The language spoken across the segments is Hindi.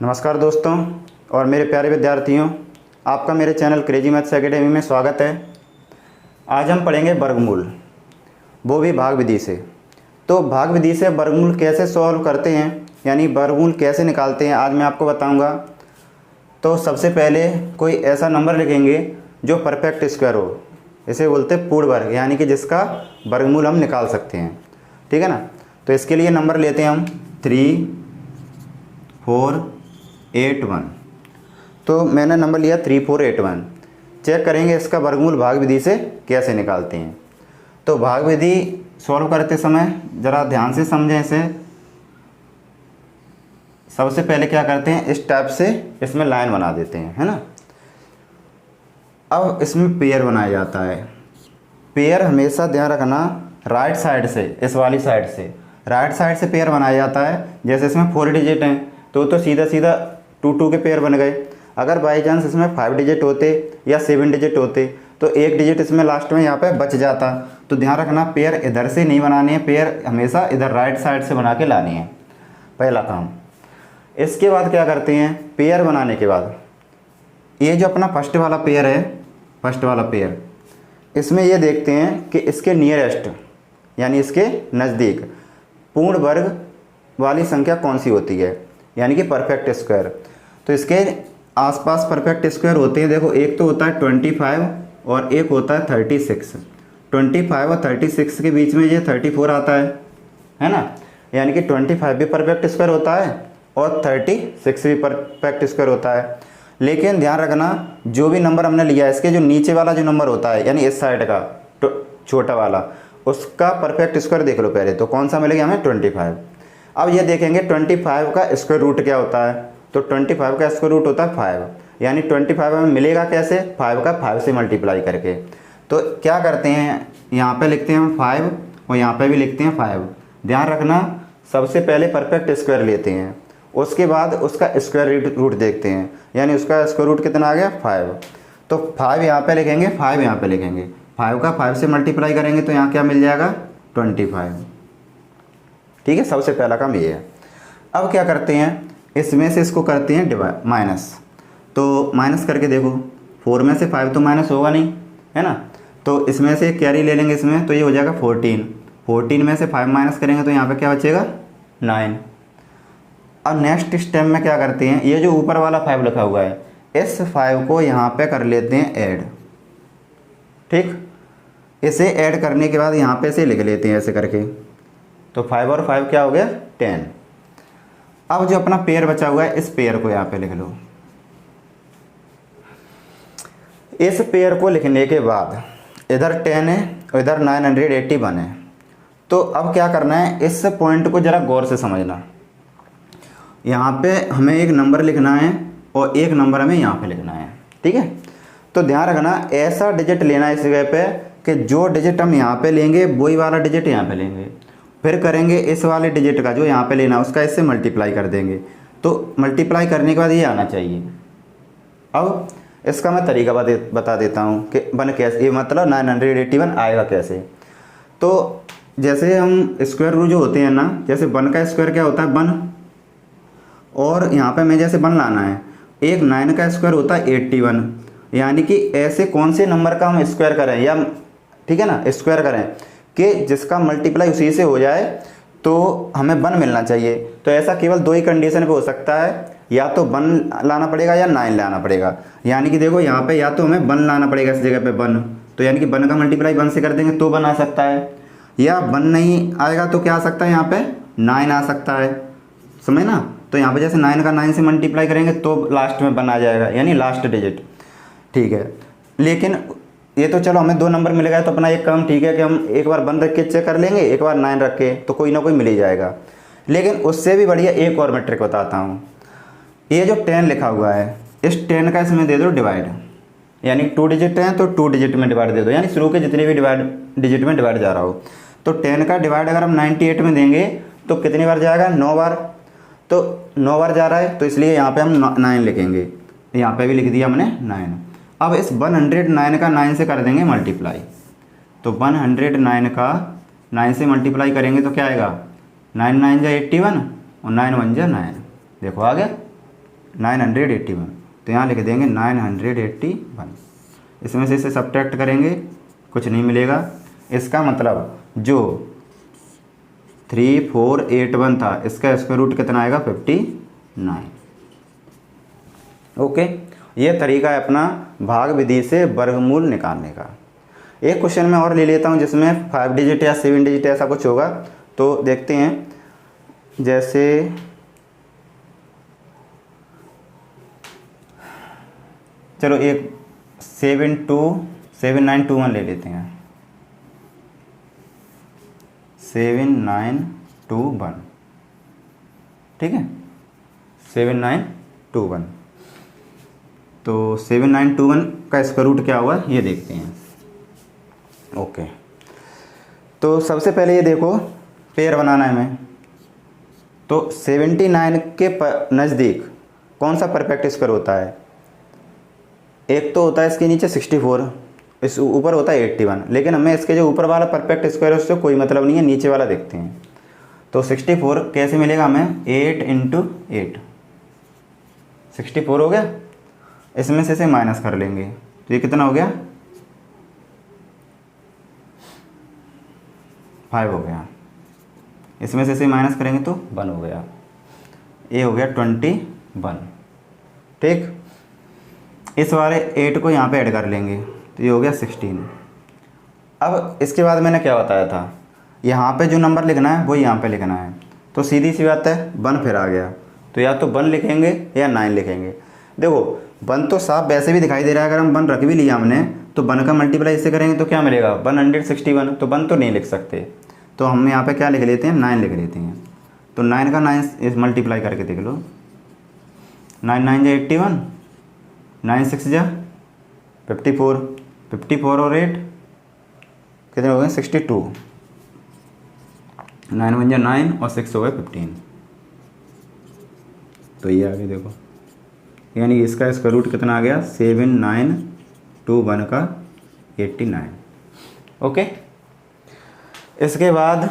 नमस्कार दोस्तों और मेरे प्यारे विद्यार्थियों, आपका मेरे चैनल क्रेजी मैथ्स एकेडमी में स्वागत है। आज हम पढ़ेंगे वर्गमूल, वो भी भाग विधि से। तो भाग विधि से वर्गमूल कैसे सॉल्व करते हैं, यानी वर्गमूल कैसे निकालते हैं, आज मैं आपको बताऊंगा। तो सबसे पहले कोई ऐसा नंबर लिखेंगे जो परफेक्ट स्क्वायर हो, इसे बोलते हैं पूर्ण वर्ग, यानी कि जिसका वर्गमूल हम निकाल सकते हैं। ठीक है ना। तो इसके लिए नंबर लेते हैं हम 3, 4, 8, 1। तो मैंने नंबर लिया 3, 4, 8, 1। चेक करेंगे इसका वर्गमूल भाग विधि से कैसे निकालते हैं। तो भाग विधि सॉल्व करते समय ज़रा ध्यान से समझें इसे। सबसे पहले क्या करते हैं, इस टाइप से इसमें लाइन बना देते हैं, है ना। अब इसमें पेयर बनाया जाता है। पेयर हमेशा ध्यान रखना राइट साइड से, इस वाली साइड से राइट साइड से पेयर बनाया जाता है। जैसे इसमें 4 डिजिट हैं तो सीधा सीधा 2 2 के पेयर बन गए। अगर बाई चांस इसमें 5 डिजिट होते या 7 डिजिट होते तो एक डिजिट इसमें लास्ट में यहाँ पे बच जाता। तो ध्यान रखना पेयर इधर से नहीं बनाने हैं, पेयर हमेशा इधर राइट साइड से बना के लानी है, पहला काम। इसके बाद क्या करते हैं, पेयर बनाने के बाद ये जो अपना फर्स्ट वाला पेयर है, फर्स्ट वाला पेयर, इसमें ये देखते हैं कि इसके नियरेस्ट यानी इसके नज़दीक पूर्ण वर्ग वाली संख्या कौन सी होती है, यानी कि परफेक्ट स्क्वायर। तो इसके आसपास परफेक्ट स्क्वायर होते हैं। देखो, एक तो होता है 25 और एक होता है 36। 25 और 36 के बीच में ये 34 आता है ना। यानी कि 25 भी परफेक्ट स्क्वायर होता है और 36 भी परफेक्ट स्क्वायर होता है। लेकिन ध्यान रखना जो भी नंबर हमने लिया है, इसके जो नीचे वाला जो नंबर होता है, यानी इस साइड का छोटा वाला, उसका परफेक्ट स्क्वायर देख लो पहले। तो कौन सा मिलेगा हमें, 25। अब ये देखेंगे 25 का स्क्वायर रूट क्या होता है। तो 25 का स्क्वायर रूट होता है 5, यानी 25 हमें मिलेगा कैसे, 5 का 5 से मल्टीप्लाई करके। तो क्या करते हैं, यहाँ पे लिखते हैं 5 और यहाँ पे भी लिखते हैं 5। ध्यान रखना सबसे पहले परफेक्ट स्क्वायर लेते हैं, उसके बाद उसका स्क्वायर रूट देखते हैं, यानी उसका स्क्वायर रूट कितना आ गया, 5। तो 5 यहाँ पे लिखेंगे, 5 यहाँ पे लिखेंगे। 5 का 5 से मल्टीप्लाई करेंगे तो यहाँ क्या मिल जाएगा, 25। ठीक है, सबसे पहला काम ये है। अब क्या करते हैं, इसमें से इसको करते हैं डिवाइड, माइनस। तो माइनस करके देखो, 4 में से 5 तो माइनस होगा नहीं, है ना। तो इसमें से कैरी ले लेंगे इसमें, तो ये हो जाएगा 14। 14 में से 5 माइनस करेंगे तो यहाँ पे क्या बचेगा, 9। अब नेक्स्ट स्टेप में क्या करते हैं, ये जो ऊपर वाला 5 लिखा हुआ है, इस 5 को यहाँ पे कर लेते हैं ऐड। ठीक, इसे ऐड करने के बाद यहाँ पे से लिख लेते हैं ऐसे करके। तो 5 और 5 क्या हो गया, 10। अब जो अपना पेयर बचा हुआ है, इस पेयर को यहाँ पे लिख लो। इस पेयर को लिखने के बाद इधर 10 है और इधर 981 है। तो अब क्या करना है, इस पॉइंट को ज़रा गौर से समझना। यहाँ पे हमें एक नंबर लिखना है और एक नंबर हमें यहाँ पे लिखना है। ठीक है, तो ध्यान रखना ऐसा डिजिट लेना है इस जगह पे कि जो डिजिट हम यहाँ पे लेंगे वही वाला डिजिट यहाँ पे लेंगे। फिर करेंगे इस वाले डिजिट का जो यहाँ पे लेना उसका इससे मल्टीप्लाई कर देंगे। तो मल्टीप्लाई करने के बाद ये आना चाहिए। अब इसका मैं तरीका बता देता हूँ कि बन कैसे, ये मतलब 981 आएगा कैसे। तो जैसे हम स्क्वायर रूट जो होते हैं ना, जैसे 1 का स्क्वायर क्या होता है, 1, और यहाँ पे मैं जैसे 1 लाना है, एक 9 का स्क्वायर होता है 81। यानी कि ऐसे कौन से नंबर का हम स्क्वायर करें, या ठीक है ना, स्क्वायर करें कि जिसका मल्टीप्लाई उसी से हो जाए तो हमें 1 मिलना चाहिए। तो ऐसा केवल 2 ही कंडीशन पे हो सकता है, या तो 1 लाना पड़ेगा या 9 लाना पड़ेगा। यानी कि देखो यहाँ पे या तो हमें 1 लाना पड़ेगा इस जगह पे 1, तो यानी कि 1 का मल्टीप्लाई 1 से कर देंगे तो 1 आ सकता है, या 1 नहीं आएगा तो क्या आ सकता है, यहाँ पे 9 आ सकता है, समझ ना। तो यहाँ पे जैसे 9 का 9 से मल्टीप्लाई करेंगे तो लास्ट में 1 आ जाएगा, यानी लास्ट डिजिट। ठीक है, लेकिन ये तो चलो हमें 2 नंबर मिल गए तो अपना एक काम ठीक है कि हम एक बार 1 रख के चेक कर लेंगे, एक बार 9 रख के, तो कोई ना कोई मिल ही जाएगा। लेकिन उससे भी बढ़िया एक और मैं ट्रिक बताता हूँ। ये जो 10 लिखा हुआ है, इस 10 का इसमें दे दो डिवाइड, यानी 2 डिजिट हैं तो 2 डिजिट में डिवाइड दे दो, यानी शुरू के जितने भी डिजिट में डिवाइड जा रहा हो। तो 10 का डिवाइड अगर हम 98 में देंगे तो कितनी बार जाएगा, 9 बार। तो 9 बार जा रहा है तो इसलिए यहाँ पे हम 9 लिखेंगे, यहाँ पे भी लिख दिया हमने 9। अब इस 109 का 9 से कर देंगे मल्टीप्लाई। तो 109 का 9 से मल्टीप्लाई करेंगे तो क्या आएगा, 9 9 जा 81 और 9 1 जा 9। देखो आ गया। 981, तो यहाँ लिख देंगे 981। इसमें से इसे सब्ट्रैक्ट करेंगे, कुछ नहीं मिलेगा। इसका मतलब जो 3481 था, इसका स्क्वायर रूट कितना आएगा? 59। ओके, ये तरीका है अपना भाग विधि से वर्गमूल निकालने का। एक क्वेश्चन मैं और ले लेता हूँ जिसमें 5 डिजिट या 7 डिजिट ऐसा कुछ होगा, तो देखते हैं। जैसे चलो एक 7921 ले लेते हैं। 7921, ठीक है, 7921। तो 7921 का स्क्वायर रूट क्या हुआ ये देखते हैं। ओके, तो सबसे पहले ये देखो पेयर बनाना है हमें। तो 79 के नज़दीक कौन सा परफेक्ट स्क्वायर होता है? एक तो होता है इसके नीचे 64, इस ऊपर होता है 81, लेकिन हमें इसके जो ऊपर वाला परफेक्ट स्क्वायर है उससे कोई मतलब नहीं है, नीचे वाला देखते हैं। तो 64 कैसे मिलेगा हमें? 8 × 8, 64 हो गया। इसमें से माइनस कर लेंगे तो ये कितना हो गया? 5 हो गया। इसमें से माइनस करेंगे तो 1 हो गया। ये हो गया 21, ठीक। इस वाले 8 को यहाँ पे ऐड कर लेंगे तो ये हो गया 16। अब इसके बाद मैंने क्या बताया था, यहाँ पे जो नंबर लिखना है वो यहाँ पे लिखना है। तो सीधी सी बात है 1 फिर आ गया, तो या तो 1 लिखेंगे या 9 लिखेंगे। देखो 1 तो साफ वैसे भी दिखाई दे रहा है, अगर हम 1 रख भी लिया हमने तो 1 का मल्टीप्लाई इससे करेंगे तो क्या मिलेगा? 161। तो 1 तो नहीं लिख सकते, तो हम यहाँ पे क्या लिख लेते हैं? 9 लिख लेते हैं। तो 9 का 9 मल्टीप्लाई करके देख लो। 9 9 जा 81, 9 6 जा 54, 54 और 8 कितने हो गए? 62। 9 1 जा 9 और 6 हो गए 15। तो ये आगे देखो, यानी इसका स्क्वायर रूट कितना आ गया? 7921 का 89। ओके, इसके बाद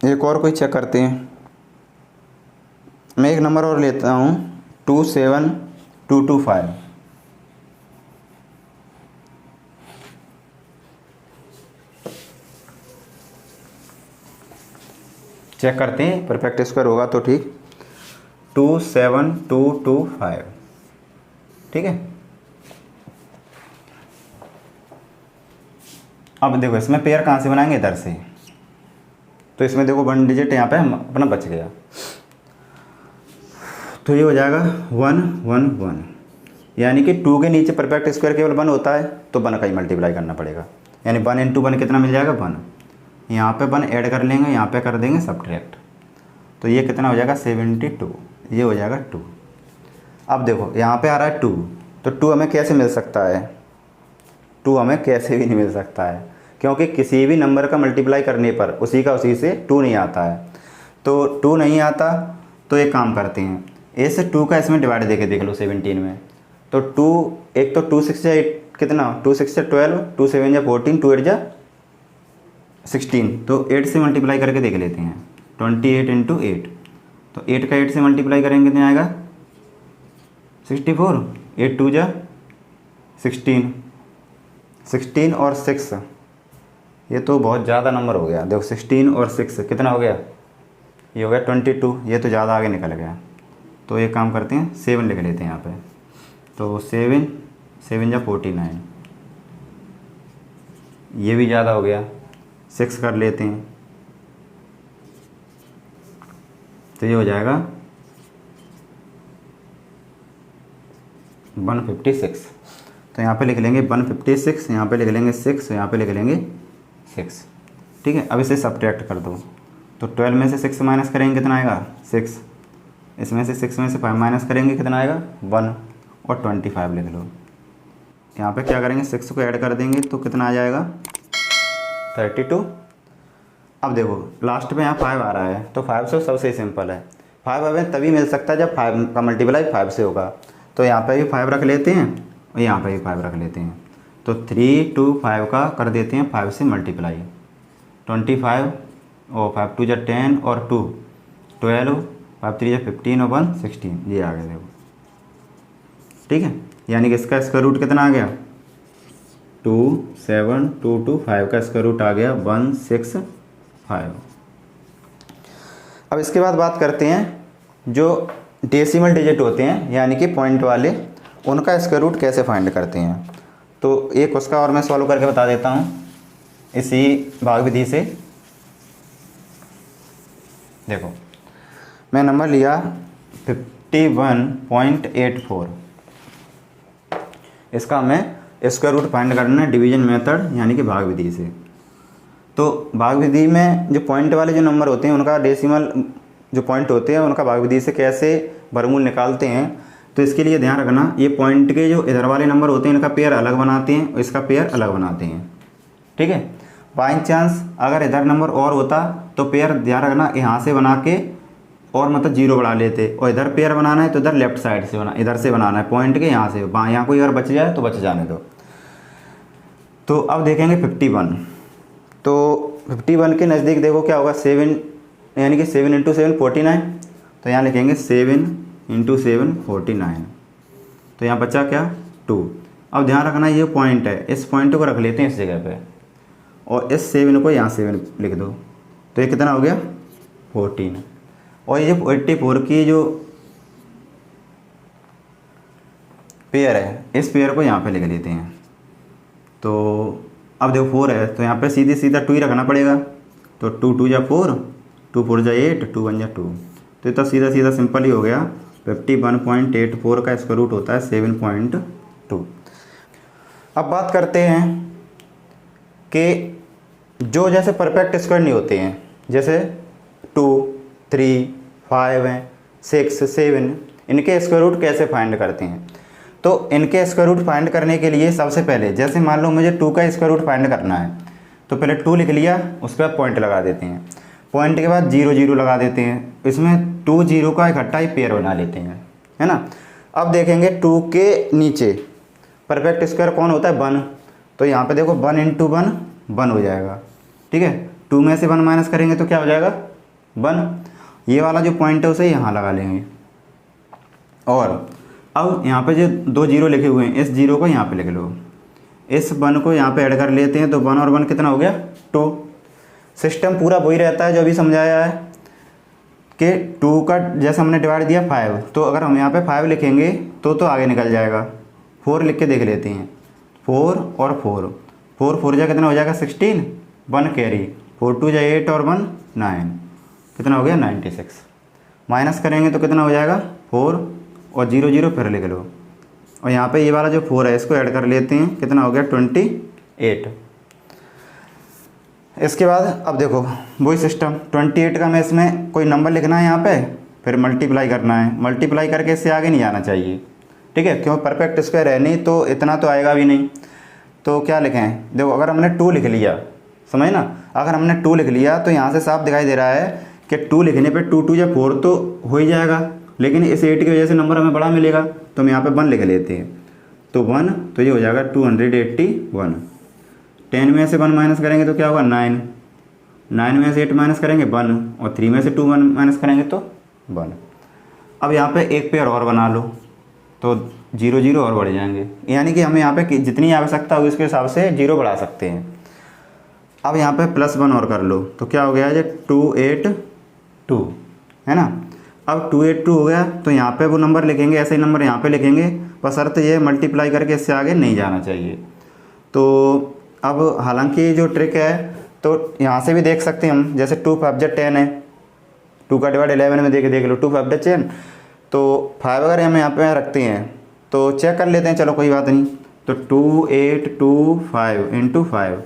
एक और कोई चेक करते हैं। मैं एक नंबर और लेता हूँ 27225। चेक करते हैं परफेक्ट स्क्वायर होगा तो ठीक। 27225, ठीक है। अब देखो इसमें पेयर कहाँ से बनाएंगे? इधर से। तो इसमें देखो 1 डिजिट यहाँ पे अपना बच गया, तो ये हो जाएगा 1 1 1, यानी कि 2 के नीचे परफेक्ट स्क्वायर केवल 1 होता है, तो 1 का ही मल्टीप्लाई करना पड़ेगा। यानी 1 × 1 कितना मिल जाएगा? 1। यहाँ पे 1 ऐड कर लेंगे, यहाँ पे कर देंगे सब्ट्रैक्ट, तो ये कितना हो जाएगा? 72। ये हो जाएगा 2। अब देखो यहाँ पे आ रहा है 2, तो 2 हमें कैसे मिल सकता है? 2 हमें कैसे भी नहीं मिल सकता है, क्योंकि किसी भी नंबर का मल्टीप्लाई करने पर उसी का उसी से 2 नहीं आता है। तो 2 नहीं आता तो एक काम करते हैं, इस 2 का इसमें डिवाइड देके देख लो 17 में। तो 2 एक तो 2 6 जा 8 कितना? 2 6 जा 12, 2 7 जा 14, 2 8 जा 16। तो 8 से मल्टीप्लाई करके देख लेते हैं। 28 × 8, तो 8 का 8 से मल्टीप्लाई करेंगे कितना आएगा? 64। 8 2 जा 16, 16 और 6, ये तो बहुत ज़्यादा नंबर हो गया। देखो 16 और 6 कितना हो गया? ये हो गया 22। ये तो ज़्यादा आगे निकल गया, तो एक काम करते हैं 7 लिख लेते हैं यहाँ पे। तो 7 7 जा 49, ये भी ज़्यादा हो गया। 6 कर लेते हैं, तो ये हो जाएगा 156। तो यहाँ पे लिख लेंगे 156, यहाँ पे लिख लेंगे 6, यहाँ पे लिख लेंगे 6, ठीक है। अब इसे सब्ट्रैक्ट कर दो, तो 12 में से 6 माइनस करेंगे कितना आएगा? 6। इसमें से 6 में से 5 माइनस करेंगे कितना आएगा? 1 और 25 लिख लो। यहाँ पे क्या करेंगे? 6 को ऐड कर देंगे तो कितना आ जाएगा? 32। अब देखो लास्ट में यहाँ 5 आ रहा है, तो 5 से सबसे सिंपल है। 5 हमें तभी मिल सकता है जब 5 का मल्टीप्लाई 5 से होगा। तो यहाँ पे भी 5 रख लेते हैं और यहाँ पे भी 5 रख लेते हैं। तो 3 2 5 का कर देते हैं 5 से मल्टीप्लाई। 25 और 5 2 जा 10 और 2 12, 5 3 15 और 1 16, ये आ गया देखो। ठीक है, यानी कि इसका स्क्वायर रूट कितना आ गया 2 7 2 2 5 का स्क्वायर रूट आ गया 1 6 5। अब इसके बाद बात करते हैं जो डेसिमल डिजिट होते हैं यानी कि पॉइंट वाले, उनका स्क्वायर रूट कैसे फाइंड करते हैं। तो एक उसका और मैं सॉल्व करके बता देता हूँ इसी भाग विधि से। देखो मैं नंबर लिया 51.84, इसका हमें स्क्वायर रूट फाइंड करना है डिवीजन मेथड यानी कि भाग विधि से। तो भाग विधि में जो पॉइंट वाले जो नंबर होते हैं उनका डेसिमल जो पॉइंट होते हैं उनका भाग विधि से कैसे वर्गमूल निकालते हैं, तो इसके लिए ध्यान रखना ये पॉइंट के जो इधर वाले नंबर होते हैं इनका पेयर अलग बनाते हैं और इसका पेयर अलग बनाते हैं। ठीक है, बाई चांस अगर इधर नंबर और होता तो पेयर ध्यान रखना यहाँ से बना के और मतलब जीरो बढ़ा लेते, और इधर पेयर बनाना है तो इधर लेफ्ट साइड से इधर से बनाना है पॉइंट के यहाँ से, यहाँ कोई अगर बच जाए तो बच जाने दो। तो अब देखेंगे 51, तो 51 के नज़दीक देखो क्या होगा 7 यानी कि 7 × 7 49, तो यहाँ लिखेंगे 7 × 7 49, तो यहाँ बचा क्या 2। अब ध्यान रखना ये पॉइंट है, इस पॉइंट को रख लेते हैं इस जगह पे और इस 7 को यहाँ 7 लिख दो, तो ये कितना हो गया 14। और ये 84 की जो पेयर है इस पेयर को यहाँ पे लिख लेते हैं। तो अब देखो 4 है तो यहाँ पे सीधे सीधा 2 ही रखना पड़ेगा, तो 2 2 जा 4 2 4 जा 8 2 1 जा 2, तो इतना सीधा सीधा सिंपल ही हो गया। 51.84 का स्क्वायर रूट होता है 7.2। अब बात करते हैं कि जो जैसे परफेक्ट स्क्वायर नहीं होते हैं, जैसे 2 3 5 हैं 6 7, इनके स्क्वायर रूट कैसे फाइंड करते हैं। तो इनके स्क्वायर रूट फाइंड करने के लिए सबसे पहले जैसे मान लो मुझे 2 का स्क्वायर रूट फाइंड करना है, तो पहले 2 लिख लिया, उसके बाद पॉइंट लगा देते हैं, पॉइंट के बाद 0 0 लगा देते हैं, इसमें 2 0 का इकट्ठा ही पेयर बना लेते हैं, है ना। अब देखेंगे 2 के नीचे परफेक्ट स्क्वायर कौन होता है 1, तो यहाँ पे देखो 1 × 1 1 हो जाएगा। ठीक है, 2 में से 1 माइनस करेंगे तो क्या हो जाएगा 1, ये वाला जो पॉइंट है उसे यहाँ लगा लेंगे। और अब यहाँ पे जो 2 0 लिखे हुए हैं इस 0 को यहाँ पे लिख लो, इस 1 को यहाँ पे ऐड कर लेते हैं, तो 1 और 1 कितना हो गया 2। सिस्टम पूरा वही रहता है जो अभी समझाया है कि 2 का जैसे हमने डिवाइड दिया 5, तो अगर हम यहाँ पे 5 लिखेंगे तो आगे निकल जाएगा। 4 लिख के देख लेते हैं, 4 और 4 4 4 जा कितना हो जाएगा 16, 1 कैरी, 4 2 जा 8 और 1 9, कितना हो गया 96। माइनस करेंगे तो कितना हो जाएगा 4 और 0 0 फिर लिख लो, और यहाँ पे ये वाला जो 4 है इसको ऐड कर लेते हैं, कितना हो गया 28। इसके बाद अब देखो वही सिस्टम 28 का मैं इसमें कोई नंबर लिखना है यहाँ पे, फिर मल्टीप्लाई करना है, मल्टीप्लाई करके इससे आगे नहीं जाना चाहिए। ठीक है, क्यों परफेक्ट स्क्वायर है नहीं तो इतना तो आएगा भी नहीं। तो क्या लिखें, देखो अगर हमने 2 लिख लिया, समझ ना, अगर हमने 2 लिख लिया तो यहाँ से साफ दिखाई दे रहा है कि 2 लिखने पे 2 2 या 4 तो हो ही जाएगा, लेकिन इस 8 की वजह से नंबर हमें बड़ा मिलेगा, तो हम यहाँ पे 1 लिख लेते हैं, तो 1, तो ये हो जाएगा 281। 10 में से 1 माइनस करेंगे तो क्या होगा 9, 9 में से 8 माइनस करेंगे 1, और 3 में से 2 माइनस करेंगे तो 1। अब यहाँ पे एक पेयर और बना लो, तो 0 0 और बढ़ जाएंगे, यानी कि हमें यहाँ पे जितनी आवश्यकता होगी उसके हिसाब से 0 बढ़ा सकते हैं। अब यहाँ पे +1 और कर लो, तो क्या हो गया ये 282, है ना। अब 282 हो गया, तो यहाँ पे वो नंबर लिखेंगे, ऐसे ही नंबर यहाँ पे लिखेंगे, बशर्ते ये मल्टीप्लाई करके इससे आगे नहीं जाना चाहिए। तो अब हालांकि जो ट्रिक है तो यहाँ से भी देख सकते हैं हम, जैसे 2 5 जा 10 है, 2 का डिवाइड 11 में देख लो 2 5 जा 10, तो 5 अगर हम यहाँ पे रखते हैं तो चेक कर लेते हैं, चलो कोई बात नहीं। तो 2825 × 5,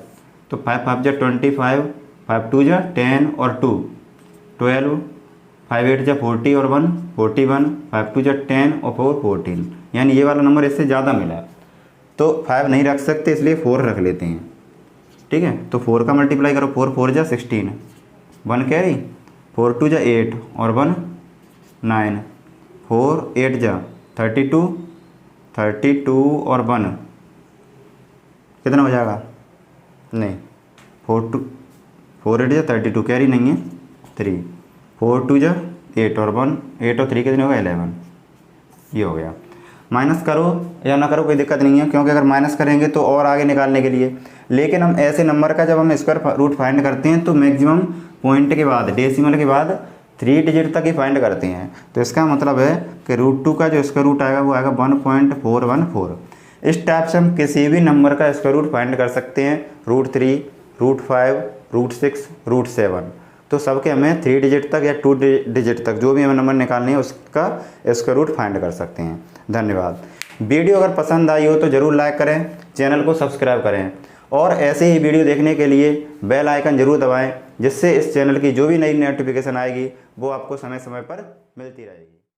तो 5 5 जा 25, 5 2 जा 10 और 2 12, 5 8 जा 40 और 1 41, 5 2 जा 10 और 4 14, यानी ये वाला नंबर इससे ज़्यादा मिला, तो 5 नहीं रख सकते इसलिए 4 रख लेते हैं। ठीक है, तो 4 का मल्टीप्लाई करो, 4 4 जा 16, 1 कैरी, 4 2 जा 8 और 1 9, 4 8 जा 32, 32 और 1 कितना हो जाएगा, नहीं 4 8 जा 32 कैरी नहीं है 3, 4 2 जा 8 और 1, 8 और 3 कितने हो गए 11, ये हो गया। माइनस करो या ना करो कोई दिक्कत नहीं है, क्योंकि अगर माइनस करेंगे तो और आगे निकालने के लिए, लेकिन हम ऐसे नंबर का जब हम स्क्वायर रूट फाइंड करते हैं तो मैक्सिमम पॉइंट के बाद, डेसिमल के बाद 3 डिजिट तक ही फाइंड करते हैं। तो इसका मतलब है कि √2 का जो स्क्वायर रूट आएगा वो आएगा 1.414। इस टाइप से हम किसी भी नंबर का स्क्वायर रूट फाइंड कर सकते हैं, √3, √5, √6, √7। तो सबके हमें 3 डिजिट तक या 2 डिजिट तक जो भी हमें नंबर निकालनी है उसका स्क्वायर रूट फाइंड कर सकते हैं। धन्यवाद। वीडियो अगर पसंद आई हो तो ज़रूर लाइक करें, चैनल को सब्सक्राइब करें और ऐसे ही वीडियो देखने के लिए बेल आइकन ज़रूर दबाएं, जिससे इस चैनल की जो भी नई नोटिफिकेशन आएगी वो आपको समय समय पर मिलती रहेगी।